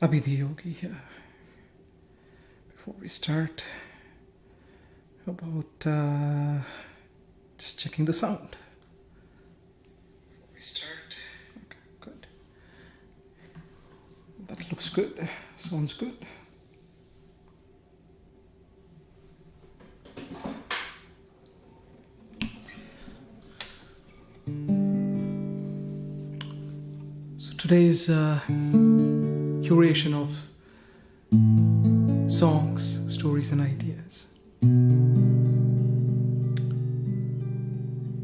Abhi DhiYogi here. Before we start, how about just checking the sound? Before we start. Okay, good. That looks good. Sounds good. So today's curation of songs, stories, and ideas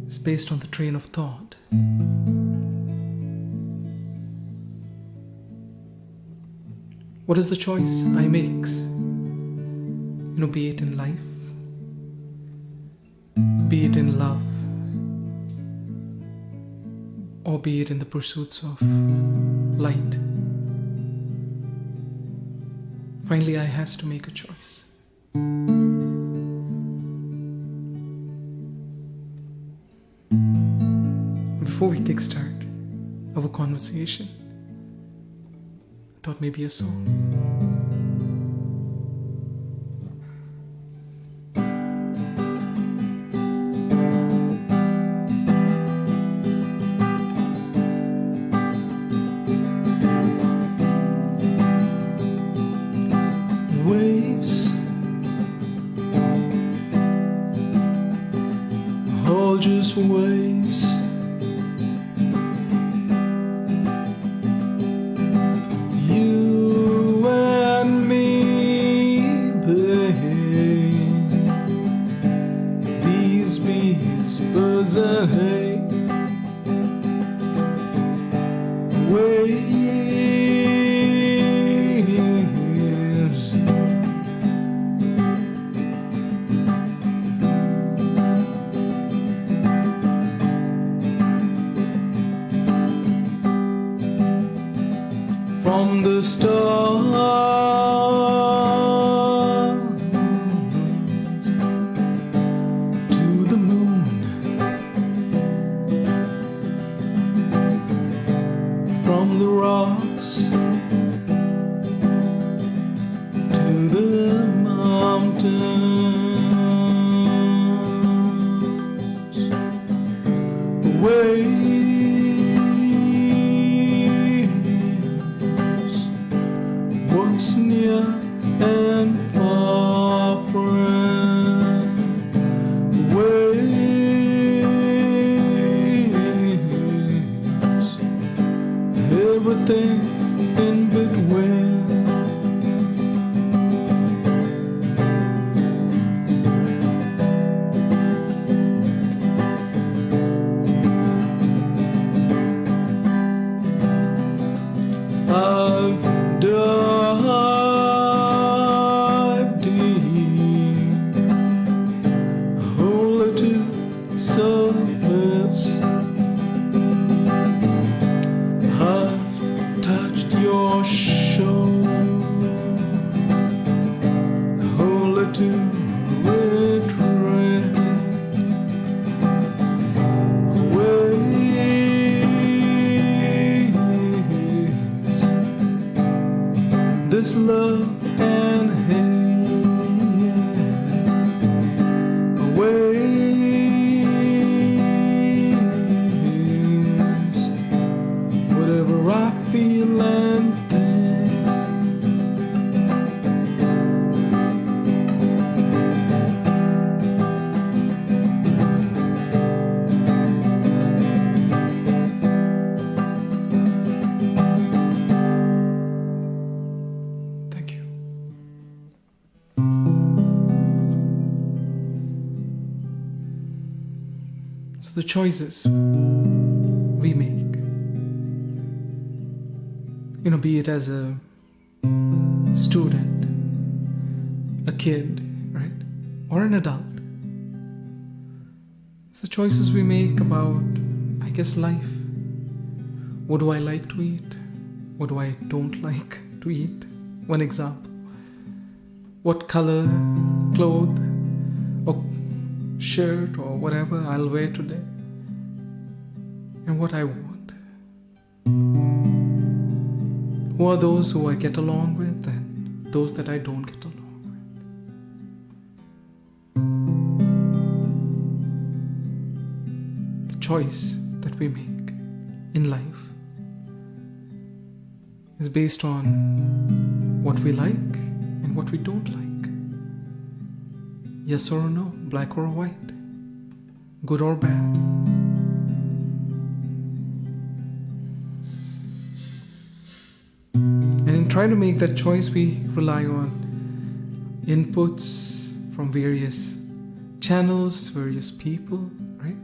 is based on the train of thought. What is the choice I make? Be it in life, be it in love, or be it in the pursuits of light. Finally, I has to make a choice. Before we kickstart our conversation, I thought maybe a song. Waves, all just waves. You and me, babe. These bees, birds and hay. Waves. From the stars to the moon, from the rocks to the mountains, away. What's near and far from waves, everything in between. I've dived deep, only to surface. I've touched your shoulder, only to retreat. Waves, this love and hate, waves, whatever I feel and think. Thank you. So the choices we make, be it as a student, a kid, right, or an adult, it's the choices we make about, I guess, life. What do I like to eat? What do I don't like to eat? One example. What color, cloth, or shirt, or whatever I'll wear today. And what I want. Who are those who I get along with and those that I don't get along with. The choice that we make in life is based on what we like and what we don't like. Yes or no, black or white, good or bad. And in trying to make that choice, we rely on inputs from various channels, various people, right?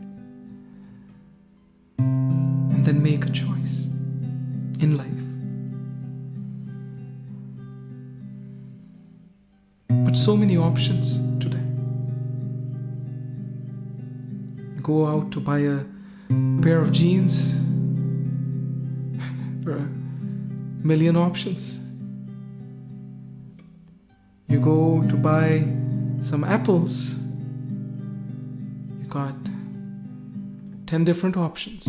And then make a choice in life. But so many options today. You go out to buy a pair of jeans, there are a million options. You go to buy some apples, you got 10 different options.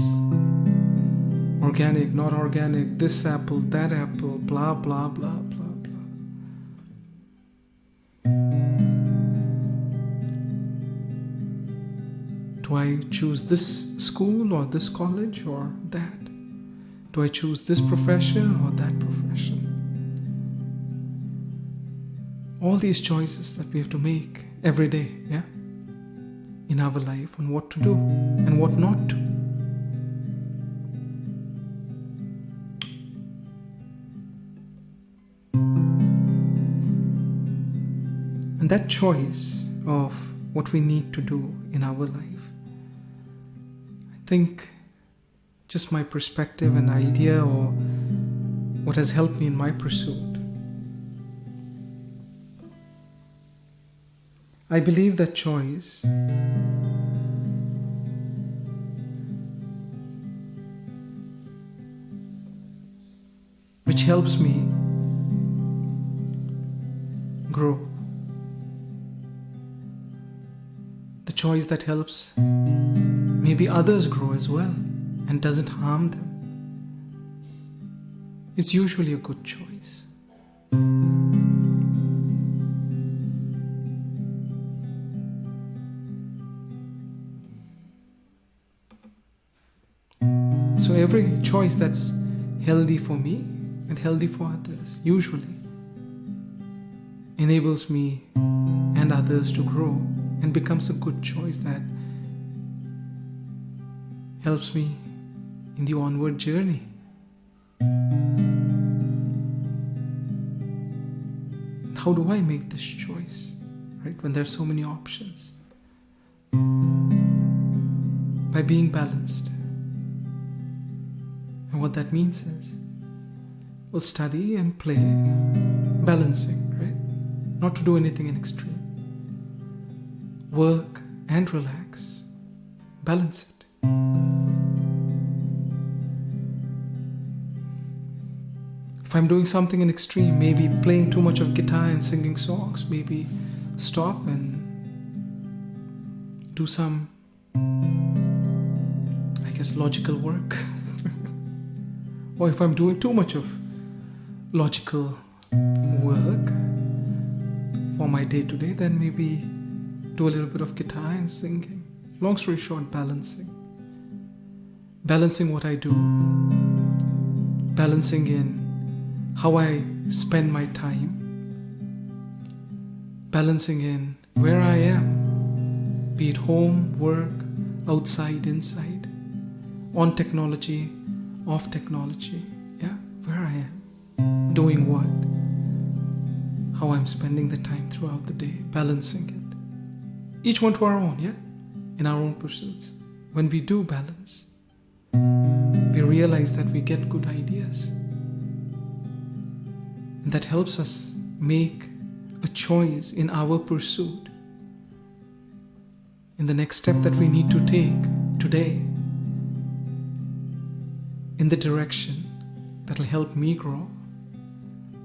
Organic, not organic, this apple, that apple, blah, blah, blah, blah, blah. Do I choose this school or this college or that? Do I choose this profession or that profession? All these choices that we have to make every day, yeah? In our life on what to do and what not to. And that choice of what we need to do in our life, I think just my perspective and idea or what has helped me in my pursuit. I believe that choice which helps me grow. The choice that helps maybe others grow as well and doesn't harm them is usually a good choice. So every choice that's healthy for me and healthy for others usually enables me and others to grow and becomes a good choice that helps me in the onward journey. And how do I make this choice, right, when there's so many options? By being balanced. And what that means is, we'll study and play, balancing, right? Not to do anything in extreme. Work and relax, balance it. If I'm doing something in extreme, maybe playing too much of guitar and singing songs, maybe stop and do some, I guess, logical work. Or if I'm doing too much of logical work for my day-to-day, then maybe do a little bit of guitar and singing. Long story short, balancing. Balancing what I do. Balancing in how I spend my time. Balancing in where I am. Be it home, work, outside, inside. On technology, off technology. Yeah, where I am. Doing what. How I'm spending the time throughout the day. Balancing it. Each one to our own, yeah? In our own pursuits. When we do balance, we realize that we get good ideas. And that helps us make a choice in our pursuit. In the next step that we need to take today. In the direction that will help me grow,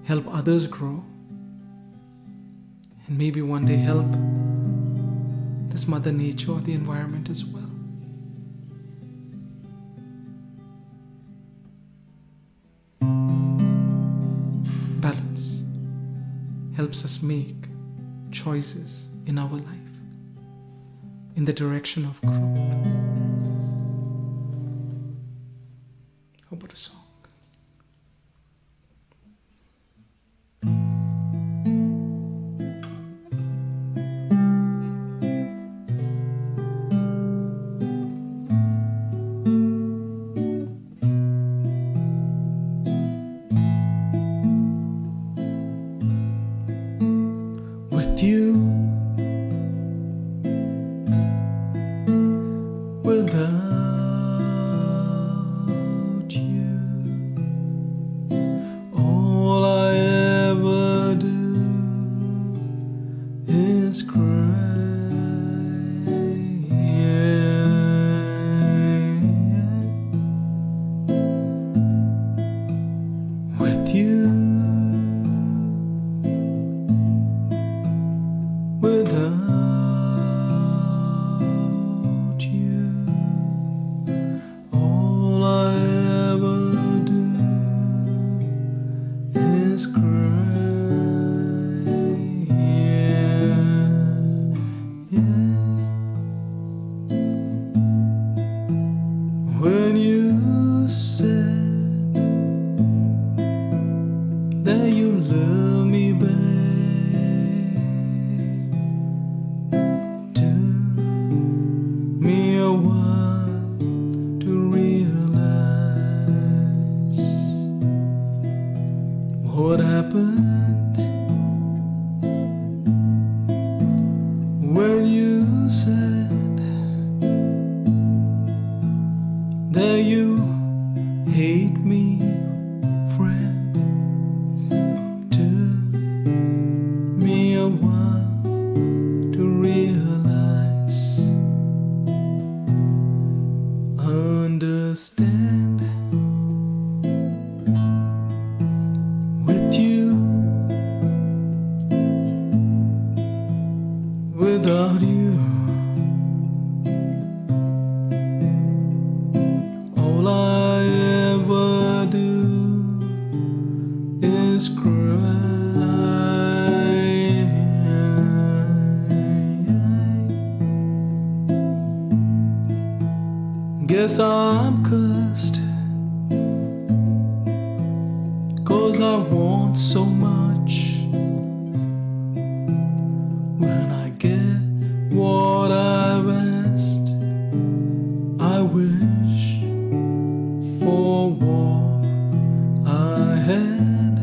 help others grow, and maybe one day help this Mother Nature or the environment as well. balance helps us make choices in our life in the direction of growth. How about a song? With you, without you, all I ever do is cry. With you, without you, all I ever do is cry. When you said that you love me back, a while to realize what happened when you said that you hate me, friend. Took me a while to realize, understand. With you, without you, all I ever do is cry. Guess I'm cursed, 'cause I want so much. When I get what I've asked, I wish for what I had.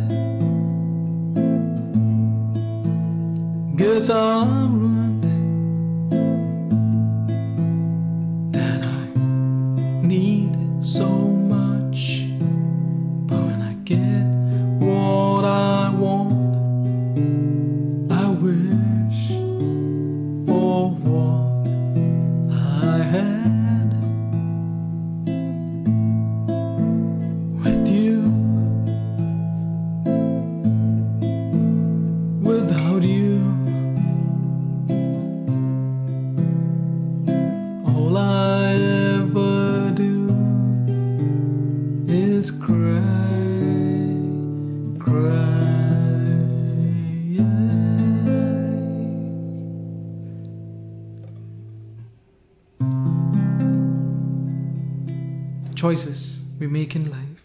Guess I'm ruined, that I need so much, but when I get what I want, I wish for what I had. With you, without you, all I ever do is cry, cry. Choices we make in life,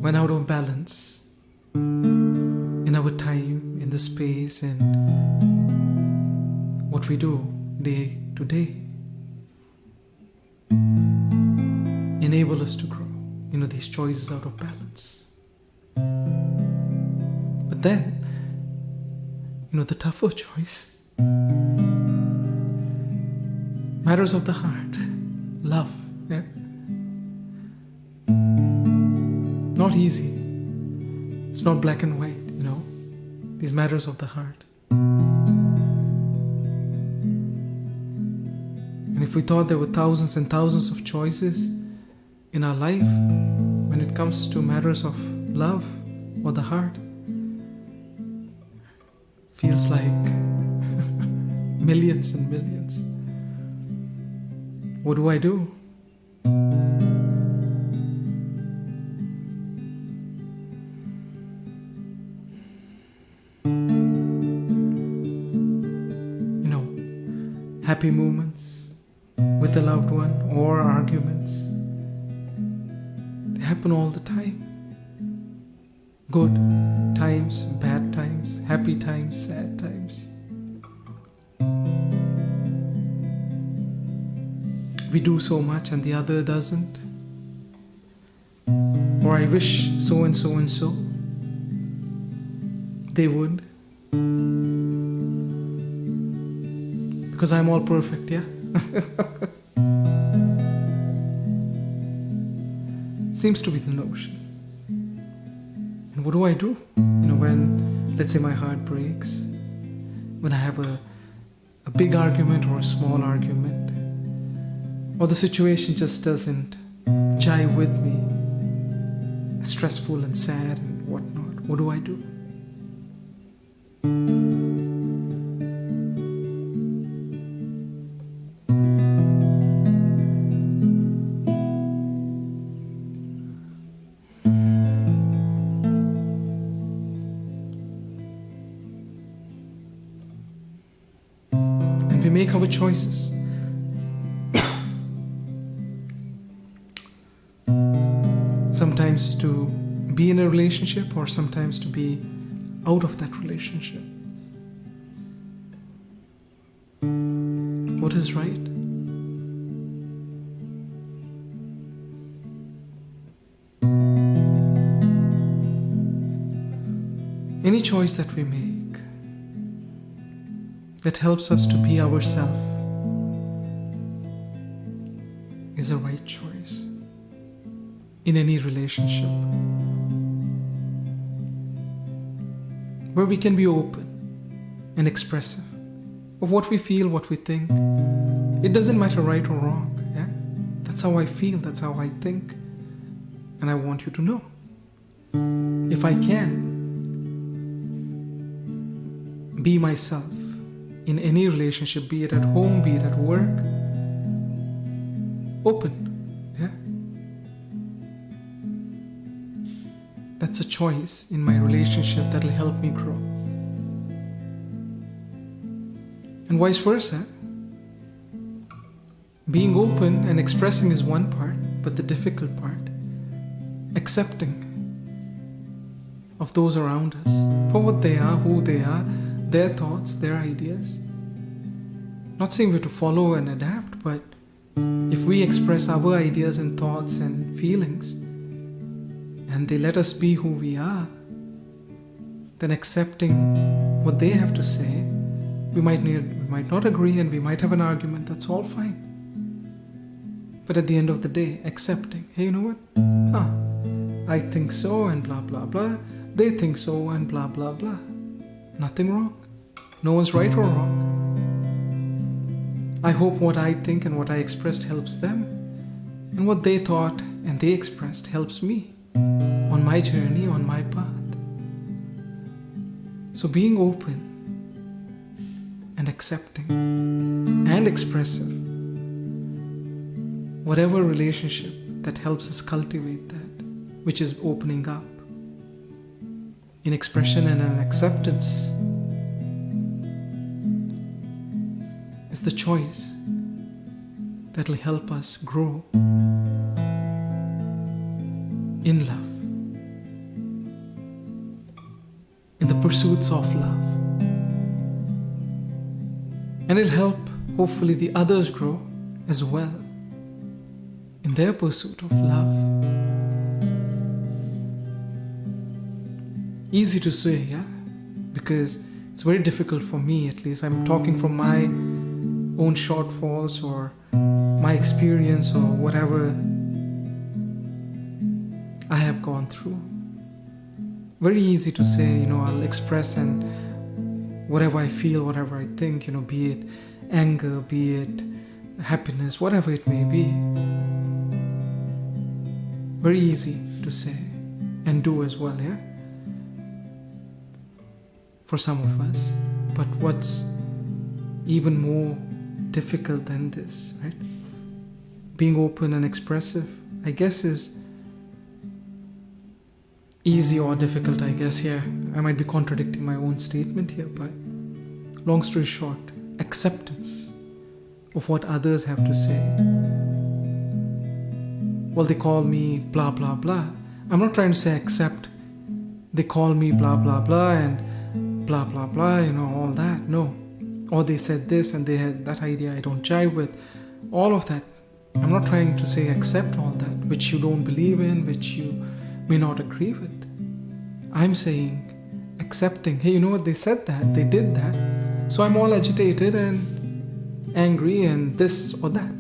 when out of balance in our time, in the space, and what we do day to day, enable us to grow. These choices out of balance. But then, the tougher choice, matters of the heart, love, yeah? Not easy. It's not black and white, these matters of the heart. And if we thought there were thousands and thousands of choices in our life, when it comes to matters of love or the heart, feels like millions and millions. What do I do? happy moments with a loved one or arguments. They happen all the time. Good times, bad times, happy times, sad times. We do so much and the other doesn't. Or I wish so and so and so they would. Because I'm all perfect, yeah? Seems to be the notion. And what do? When, let's say, my heart breaks, when I have a big argument or a small argument, or the situation just doesn't jive with me, stressful and sad and whatnot, what do? And we make our choices. Sometimes to be in a relationship or sometimes to be out of that relationship. What is right? Any choice that we make that helps us to be ourselves is a right choice in any relationship, where we can be open and expressive of what we feel, what we think. It doesn't matter right or wrong, yeah? That's how I feel, that's how I think, and I want you to know. If I can be myself in any relationship, be it at home, be it at work, open, yeah? That's a choice in my relationship that will help me grow. And vice versa. Being open and expressing is one part, but the difficult part, accepting of those around us for what they are, who they are, their thoughts, their ideas. Not saying we have to follow and adapt, but if we express our ideas and thoughts and feelings, and they let us be who we are, then accepting what they have to say, we might not agree and we might have an argument, that's all fine. But at the end of the day, accepting, hey, you know what? I think so and blah blah blah, they think so and blah blah blah. Nothing wrong. No one's right or wrong. I hope what I think and what I expressed helps them, and what they thought and they expressed helps me on my journey, on my path. So being open and accepting and expressive, whatever relationship that helps us cultivate that, which is opening up in expression and an acceptance, is the choice that will help us grow in love, in the pursuits of love. And it'll help, hopefully, the others grow as well in their pursuit of love. Easy to say, yeah? Because it's very difficult for me, at least. I'm talking from my own shortfalls or my experience or whatever I have gone through. Very easy to say, I'll express and whatever I feel, whatever I think, be it anger, be it happiness, whatever it may be. Very easy to say and do as well, yeah? For some of us. But what's even more difficult than this, right? Being open and expressive, I guess, is easy or difficult, I guess, yeah. I might be contradicting my own statement here, but long story short, acceptance of what others have to say. Well, they call me blah blah blah. I'm not trying to say accept. They call me blah blah blah and blah blah blah, all that. No. Or they said this and they had that idea I don't jive with. All of that. I'm not trying to say accept all that, which you don't believe in, which you may not agree with. I'm saying accepting, hey, you know what, they said that, they did that, so I'm all agitated and angry and this or that.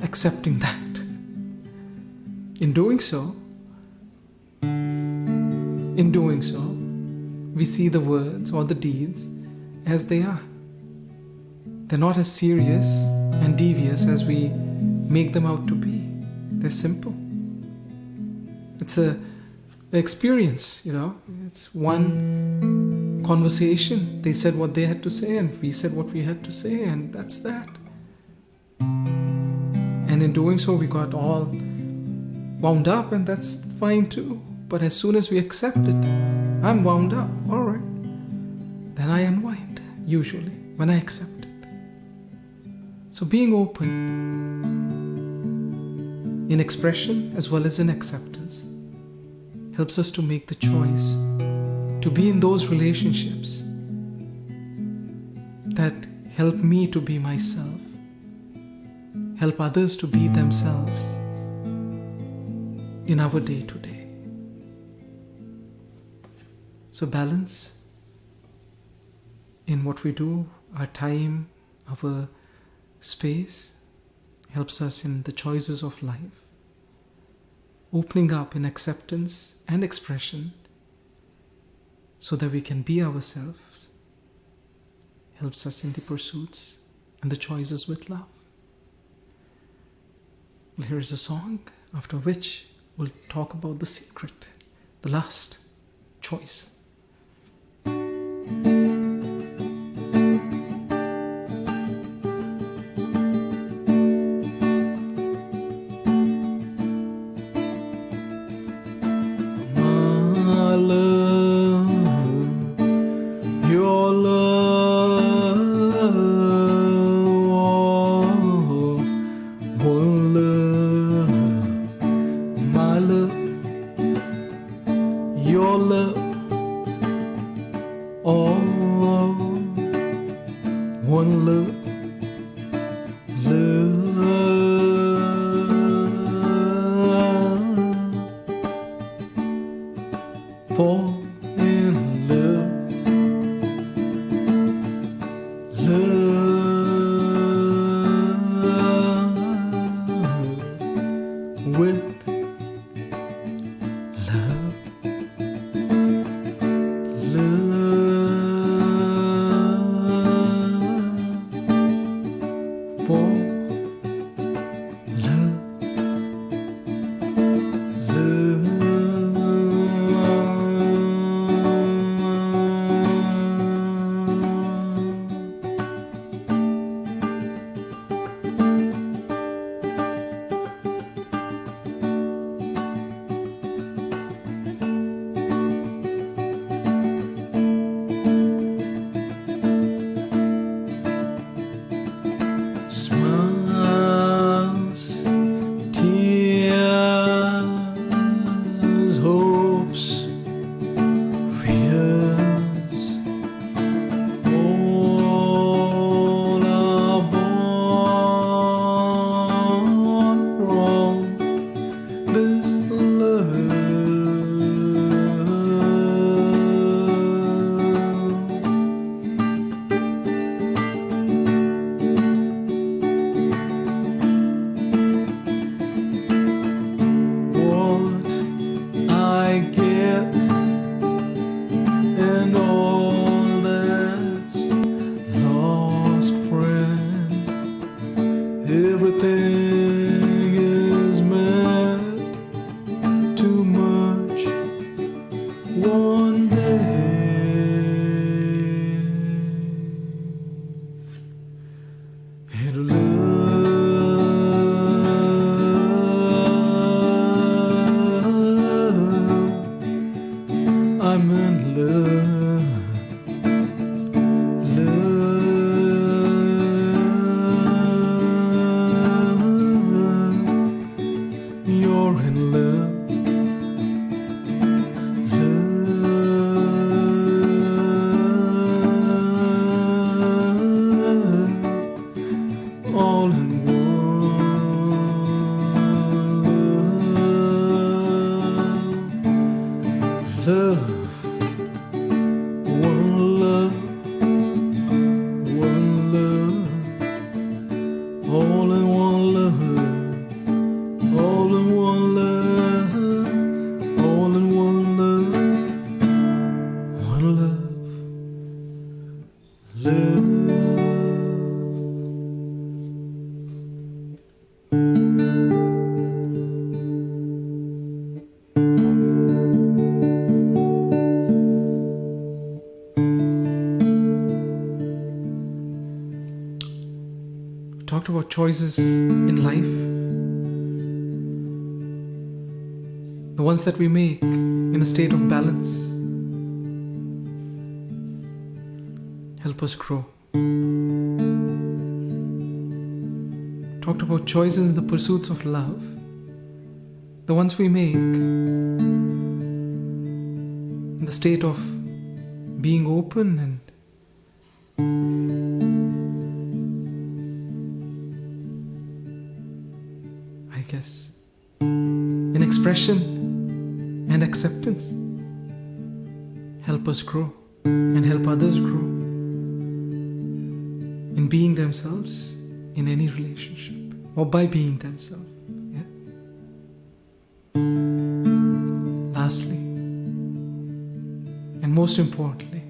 Accepting that. In doing so, we see the words or the deeds as they are. They're not as serious and devious as we make them out to be. They're simple. It's an experience, It's one conversation. They said what they had to say and we said what we had to say, and that's that. And in doing so, we got all wound up, and that's fine too. But as soon as we accept it, I'm wound up, all right. Then I unwind, usually, when I accept it. So being open in expression as well as in acceptance helps us to make the choice to be in those relationships that help me to be myself, help others to be themselves in our day-to-day. So balance in what we do, our time, our space, helps us in the choices of life. Opening up in acceptance and expression so that we can be ourselves helps us in the pursuits and the choices with love. Well, here's a song, after which we'll talk about the secret, the last choice. Your love, oh, one love, fall in love, with love. Smiles, tears, hopes, fears, all are born from this love. I get and all that's lost, friend. Everything is meant too much one day. It'll I'm in love, love. love, one love, one love, all in one love, all in one love, all in one love, one love, love. Talked about choices in life, the ones that we make in a state of balance help us grow. Talked about choices in the pursuits of love, the ones we make in the state of being open and I guess in expression and acceptance help us grow and help others grow in being themselves in any relationship or by being themselves. Yeah? Lastly, and most importantly,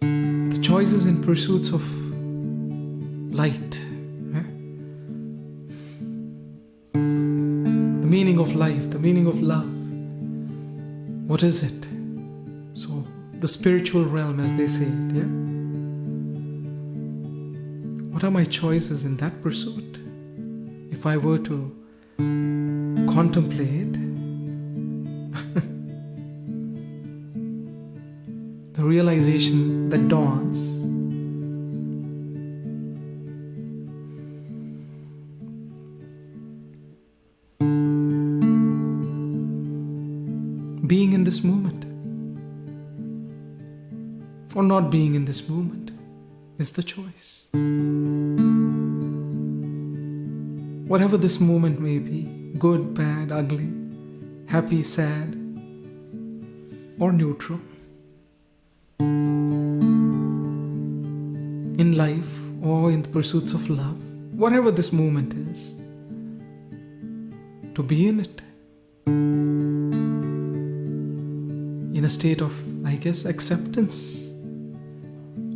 the choices in pursuits of light. The meaning of life, the meaning of love. What is it? So, the spiritual realm, as they say it, yeah? What are my choices in that pursuit? If I were to contemplate the realization that dawns, being in this moment or not being in this moment is the choice. Whatever this moment may be, good, bad, ugly, happy, sad, or neutral, in life or in the pursuits of love, whatever this moment is, to be in it in a state of, I guess, acceptance.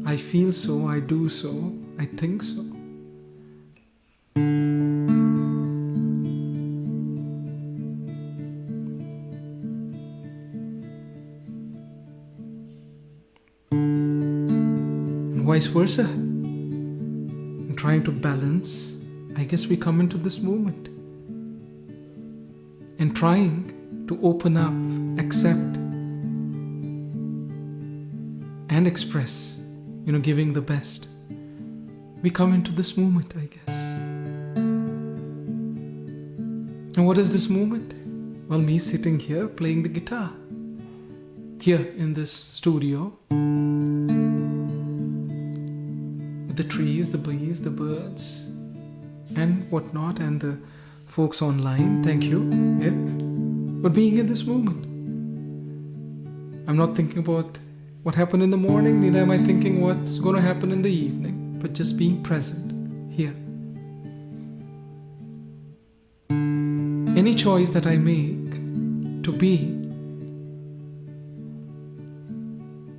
I feel so, I do so, I think so. And vice versa. In trying to balance, I guess we come into this moment and trying to open up, accept, and express, giving the best. We come into this moment, I guess. And what is this moment? Well, me sitting here playing the guitar. Here in this studio. With the trees, the bees, the birds, and whatnot, and the folks online. Thank you. Yeah. But being in this moment. I'm not thinking about what happened in the morning, neither am I thinking what's going to happen in the evening, but just being present here. Any choice that I make to be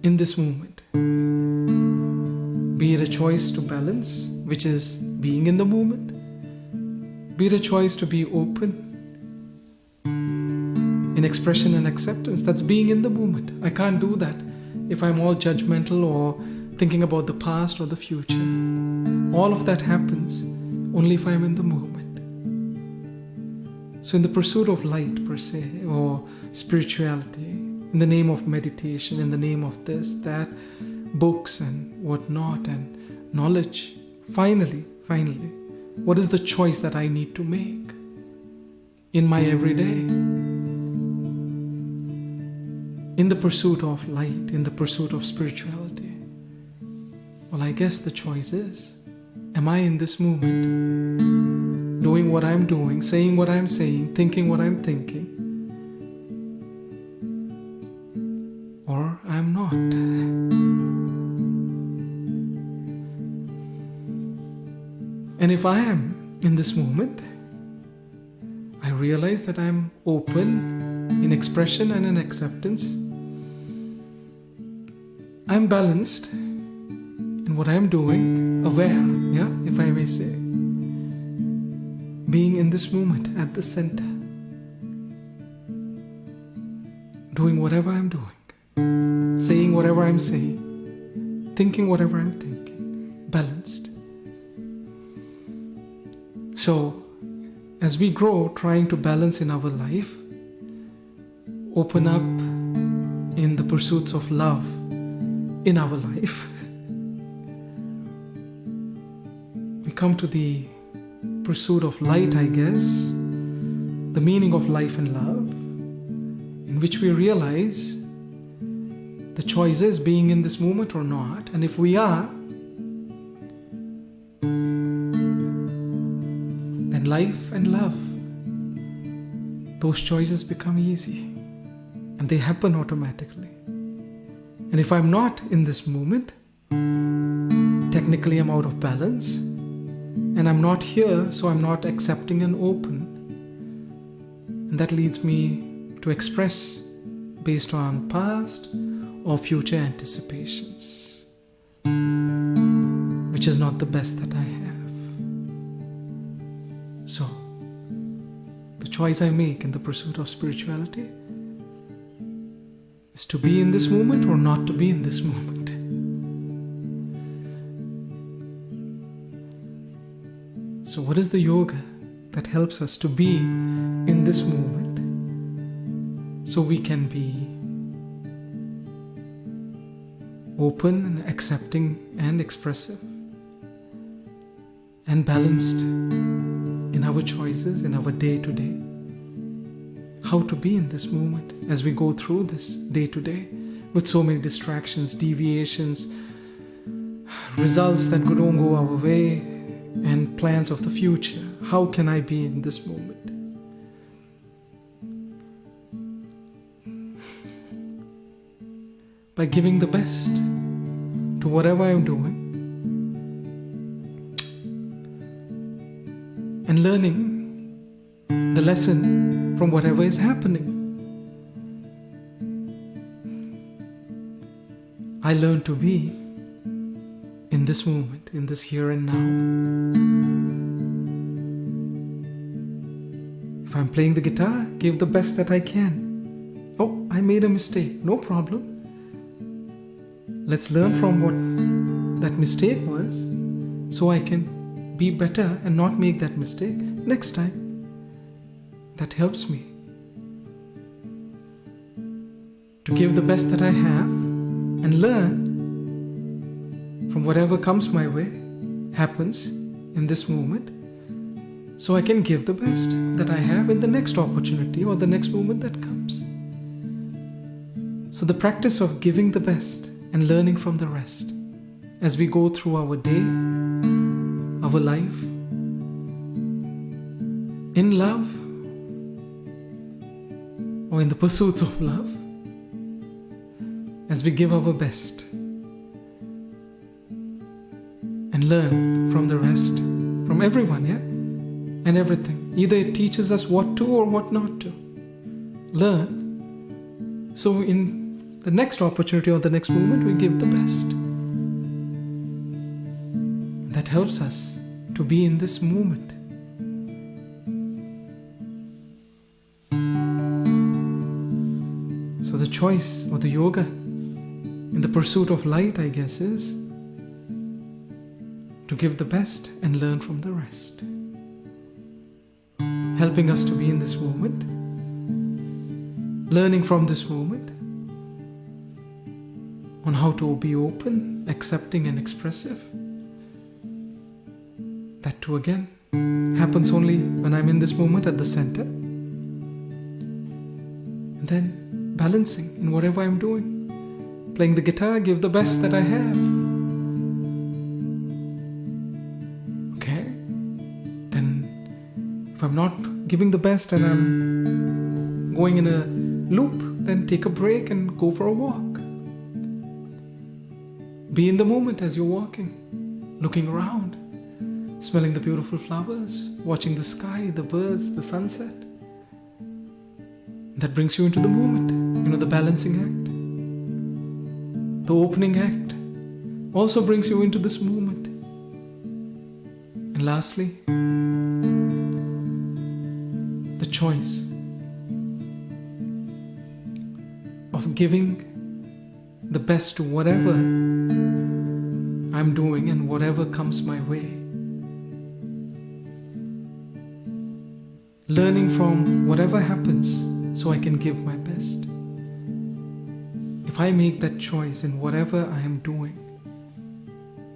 in this moment, be it a choice to balance, which is being in the moment, be it a choice to be open in expression and acceptance, that's being in the moment. I can't do that if I'm all judgmental or thinking about the past or the future. All of that happens only if I'm in the moment. So in the pursuit of light per se, or spirituality, in the name of meditation, in the name of this, that, books and whatnot, and knowledge, finally, what is the choice that I need to make in my everyday? In the pursuit of light, in the pursuit of spirituality? Well, I guess the choice is, am I in this moment doing what I'm doing, saying what I'm saying, thinking what I'm thinking And if I am in this moment, I realize that I'm open in expression and in acceptance. I'm balanced in what I'm doing, aware, if I may say. Being in this moment at the center. Doing whatever I'm doing. Saying whatever I'm saying. Thinking whatever I'm thinking. Balanced. So, as we grow, trying to balance in our life, open up in the pursuits of love in our life, we come to the pursuit of light, I guess, the meaning of life and love, in which we realize the choice is being in this moment or not, and if we are, then life and love, those choices become easy and they happen automatically. And if I'm not in this moment, technically I'm out of balance and I'm not here, so I'm not accepting and open. And that leads me to express based on past or future anticipations, which is not the best that I have. So, the choice I make in the pursuit of spirituality is to be in this moment or not to be in this moment. So what is the yoga that helps us to be in this moment so we can be open and accepting and expressive and balanced in our choices, in our day-to-day? How to be in this moment as we go through this day-to-day with so many distractions, deviations, results that don't go our way, and plans of the future. How can I be in this moment? By giving the best to whatever I'm doing and learning the lesson from whatever is happening. I learn to be in this moment, in this here and now. If I'm playing the guitar, give the best that I can. Oh, I made a mistake, no problem. Let's learn from what that mistake was so I can be better and not make that mistake next time. That helps me to give the best that I have and learn from whatever comes my way, happens in this moment, so I can give the best that I have in the next opportunity or the next moment that comes. So the practice of giving the best and learning from the rest as we go through our day, our life, in love or in the pursuits of love, as we give our best and learn from the rest, from everyone, and everything. Either it teaches us what to or what not to learn. So in the next opportunity or the next moment, we give the best. That helps us to be in this moment. So the choice or the yoga in the pursuit of light, I guess, is to give the best and learn from the rest. Helping us to be in this moment, learning from this moment on how to be open, accepting and expressive. That too again happens only when I'm in this moment at the center. And then balancing in whatever I'm doing. Playing the guitar, give the best that I have. Okay? Then if I'm not giving the best and I'm going in a loop, then take a break and go for a walk. Be in the moment as you're walking, looking around, smelling the beautiful flowers, watching the sky, the birds, the sunset. That brings you into the moment, the balancing act. The opening act also brings you into this moment. And lastly, the choice of giving the best to whatever I'm doing and whatever comes my way. Learning from whatever happens so I can give my best. If I make that choice in whatever I am doing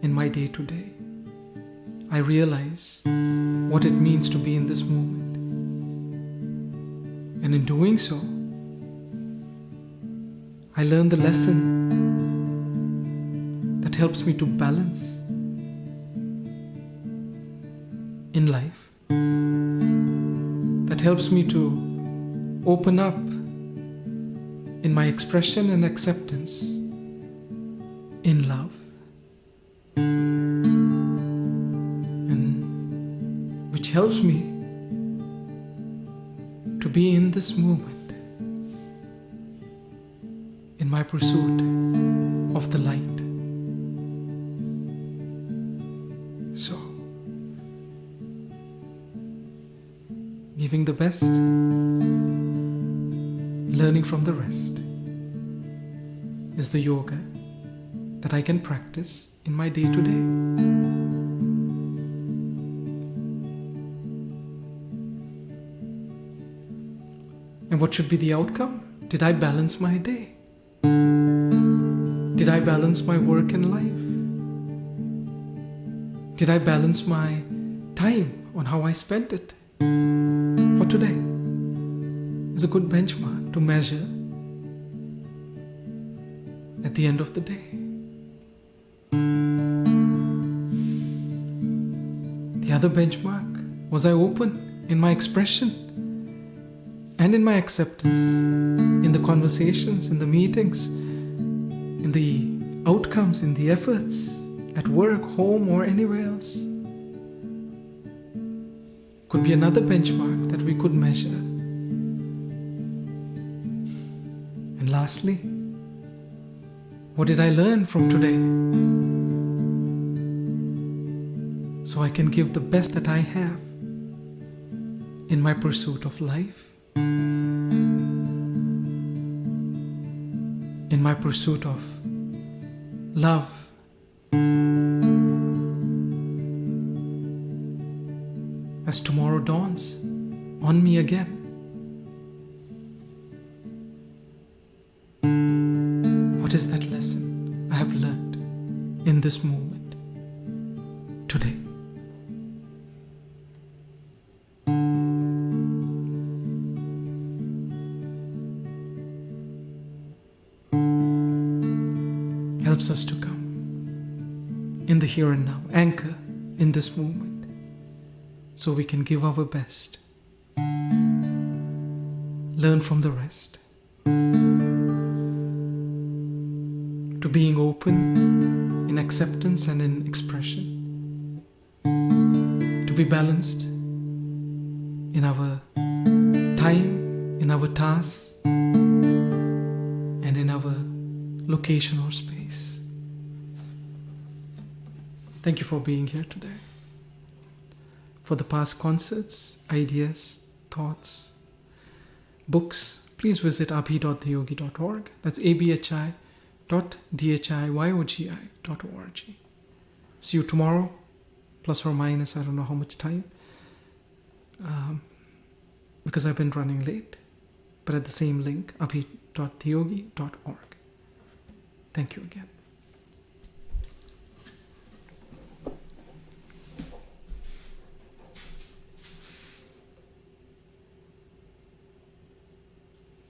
in my day to day, I realize what it means to be in this moment. And in doing so, I learn the lesson that helps me to balance in life, that helps me to open up in my expression and acceptance in love, and which helps me to be in this moment in my pursuit of the light. So, giving the best, learning from the rest is the yoga that I can practice in my day to day. And what should be the outcome? Did I balance my day? Did I balance my work and life? Did I balance my time on how I spent it? For today is a good benchmark to measure at the end of the day. The other benchmark, was I open in my expression and in my acceptance, in the conversations, in the meetings, in the outcomes, in the efforts, at work, home, or anywhere else? Could be another benchmark that we could measure. And lastly, what did I learn from today? So I can give the best that I have in my pursuit of life, in my pursuit of love, as tomorrow dawns on me again. What is that lesson I have learned in this moment today? Helps us to come in the here and now, anchor in this moment, so we can give our best, learn from the rest, to being open in acceptance and in expression, to be balanced in our time, in our tasks, and in our location or space. Thank you for being here today. For the past concerts, ideas, thoughts, books, please visit abhi.dhiyogi.org. That's abhi.dhiyogi.org. See you tomorrow, plus or minus, I don't know how much time, because I've been running late, but at the same link, abhi.dhiyogi.org. Thank you again.